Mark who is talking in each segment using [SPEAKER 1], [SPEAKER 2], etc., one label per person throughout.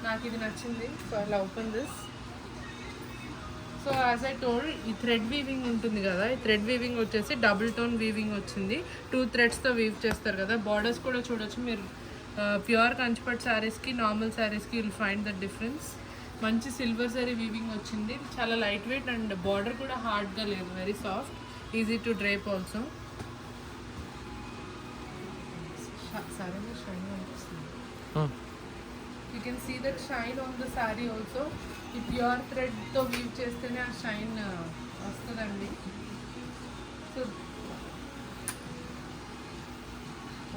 [SPEAKER 1] నాకు ఇది నచ్చింది. So I open this. So as I told, ఈ థ్రెడ్ వీవింగ్ ఉంటుంది కదా, ఈ థ్రెడ్ వీవింగ్ వచ్చేసి డబుల్ టోన్ వీవింగ్ వచ్చింది. 2 థ్రెడ్స్తో వీవ్ చేస్తారు కదా. బార్డర్స్ కూడా చూడొచ్చు మీరు. ప్యూర్ కంచిపట్ శారీస్కి నార్మల్ శారీస్కి విల్ ఫైండ్ ద డిఫరెన్స్. మంచి సిల్వర్ జరీ వీవింగ్ వచ్చింది. చాలా లైట్ వెయిట్ అండ్ బార్డర్ కూడా హార్డ్గా లేదు, very soft, easy to drape also. సారీలో షైన్ అనిపిస్తుంది. You can see that shine on the sari also. ఈ ప్యూర్ థ్రెడ్తో వీవ్ చేస్తేనే ఆ షైన్ వస్తుందండి. సో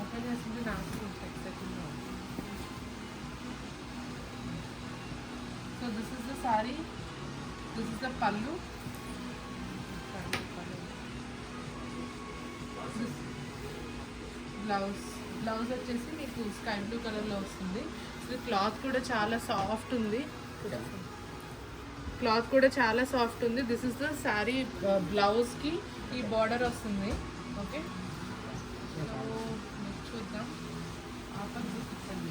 [SPEAKER 1] ఓపెన్ చేసింది నాకు ఎక్సైటింగ్గా ఉంది. So this is the sari, this is the పళ్ళు. బ్లౌజ్ వచ్చేసి మీకు స్కై బ్లూ కలర్లో వస్తుంది. ఇది క్లాత్ కూడా చాలా సాఫ్ట్ ఉంది. దిస్ ఇస్ ద శారీ బ్లౌజ్కి ఈ బార్డర్ వస్తుంది. ఓకే, సో చూద్దాం. ఆపర్ చూపించండి.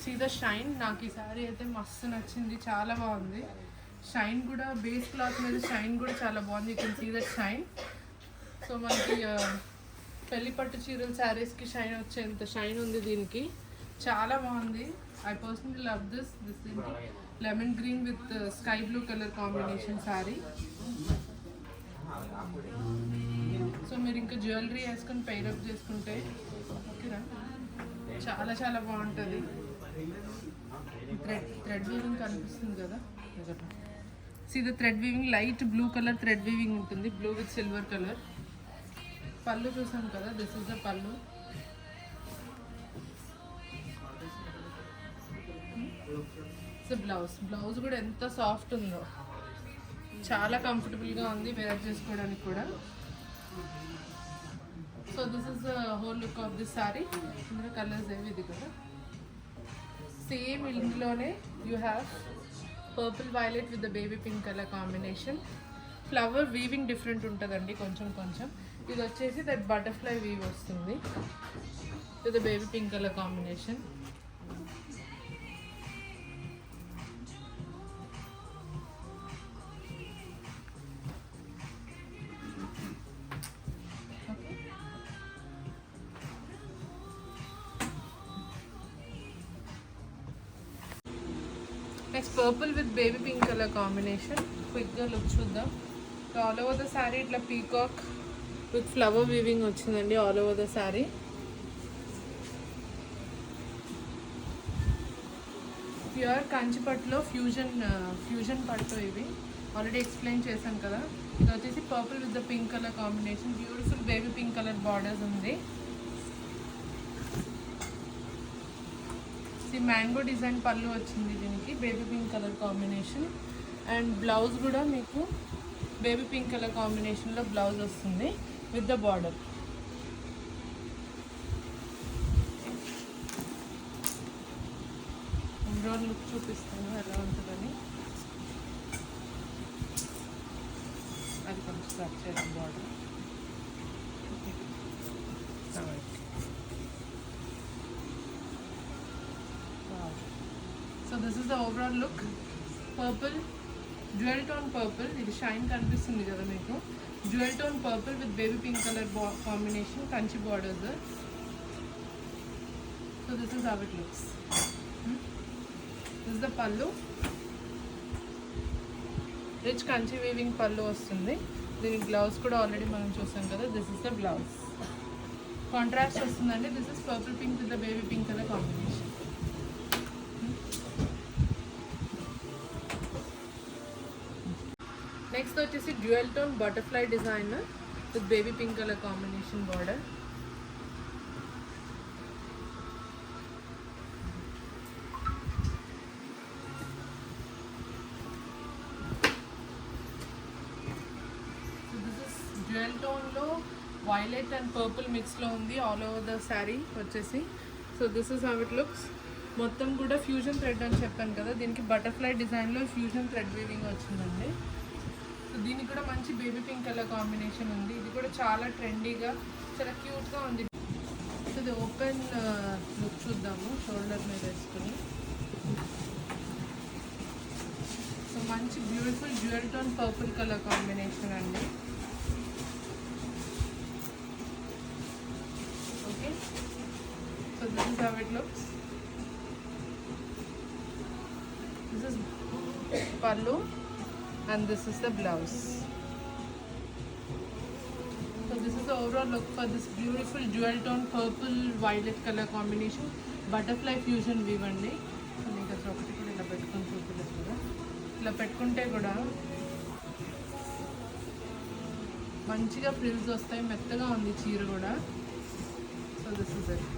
[SPEAKER 1] See the shine. నాకు ఈ శారీ అయితే మస్తు నచ్చింది, చాలా బాగుంది. షైన్ కూడా బేస్ క్లాత్ మీద షైన్ కూడా చాలా బాగుంది. You can see that shine. So మనకి పెళ్లి పట్టు చీరల శారీస్కి షైన్ వచ్చేంత షైన్ ఉంది దీనికి. చాలా బాగుంది. I personally love this. This lemon green with sky blue colour combination sari. So మీరు ఇంకా జ్యువెలరీ వేసుకొని పెయిరప్ చేసుకుంటే ఓకేనా, చాలా చాలా బాగుంటుంది. థ్రెడ్ వీవింగ్ కనిపిస్తుంది కదా. See the thread weaving, light blue colour thread weaving ఉంటుంది, బ్లూ విత్ సిల్వర్ కలర్. పళ్ళు చూసాం కదా, this is the pallu. So blouse కూడా ఎంత సాఫ్ట్ ఉందో, చాలా కంఫర్టబుల్గా ఉంది వేర్ చేసుకోవడానికి కూడా. So this is the whole look of this sorry. ఇందులో కలర్స్ ఏవి ఇది కదా సేమ్. ఇందులోనే you have purple violet with the baby pink colour combination. Flower weaving different ఉంటుందండి కొంచెం కొంచెం. ఇది వచ్చేసి దట్ బటర్ఫ్లై వీవ్ వస్తుంది with the baby pink colour combination. Next purple with baby pink colour combination. క్విక్గా లుక్ చూద్దాం. All over the sari ఇట్లా peacock with flower weaving వచ్చిందండి all over the sari. Pure కంచిపట్టులో fusion పట్టు ఇవి ఆల్రెడీ ఎక్స్ప్లెయిన్ చేశాను కదా. ఇది వచ్చేసి purple with the pink colour combination. Beautiful baby pink colour borders ఉంది. మ్యాంగో డిజైన్ పళ్ళు వచ్చింది దీనికి, baby pink colour combination. And blouse కూడా మీకు బేబీ పింక్ కలర్ కాంబినేషన్లో బ్లౌజ్ వస్తుంది with the border. Overall look చూపిస్తాను ఎలా ఉంటుందని. అది కొంచెం structure border. So this is the overall look. Purple, dual tone purple. ఇది షైన్ కనిపిస్తుంది కదా మీకు. Dual tone purple with baby pink colour combination, Kanchi borders. So this is how it looks. This is the pallu. Rich Kanchi weaving pallu వస్తుంది. దీనికి blouse కూడా already మనం చూసాం కదా. This is the blouse. Contrast వస్తుందండి. This is purple pink with the baby pink colour combination. Next వచ్చేసి dual tone butterfly design with baby pink colour combination border. This is dual టోన్లో violet and purple మిక్స్లో ఉంది all over the sari వచ్చేసి. So this is how it looks. మొత్తం కూడా fusion thread అని చెప్పాను కదా. దీనికి బటర్ఫ్లై డిజైన్లో ఫ్యూజన్ థ్రెడ్ వీవింగ్ వచ్చిందండి. సో దీనికి కూడా మంచి బేబీ పింక్ కలర్ కాంబినేషన్ ఉంది. ఇది కూడా చాలా ట్రెండీగా చాలా క్యూట్గా ఉంది. సో ఇది ఓపెన్ లుక్ చూద్దాము షోల్డర్ మీద వేసుకుని. సో మంచి beautiful dual tone purple colour combination అండి. Okay, so this is how it looks. This is pallu and this is the blouse. So this is the overall look for this beautiful dual tone purple violet color combination, butterfly fusion weave అండి. So మీకు అసలు ఒకటి కూడా ఇలా పెట్టుకొని చూపించలేదు కదా, ఇలా పెట్టుకుంటే కూడా మంచిగా ఫ్రిల్స్ వస్తాయి, మెత్తగా ఉంది చీర కూడా. So this is it.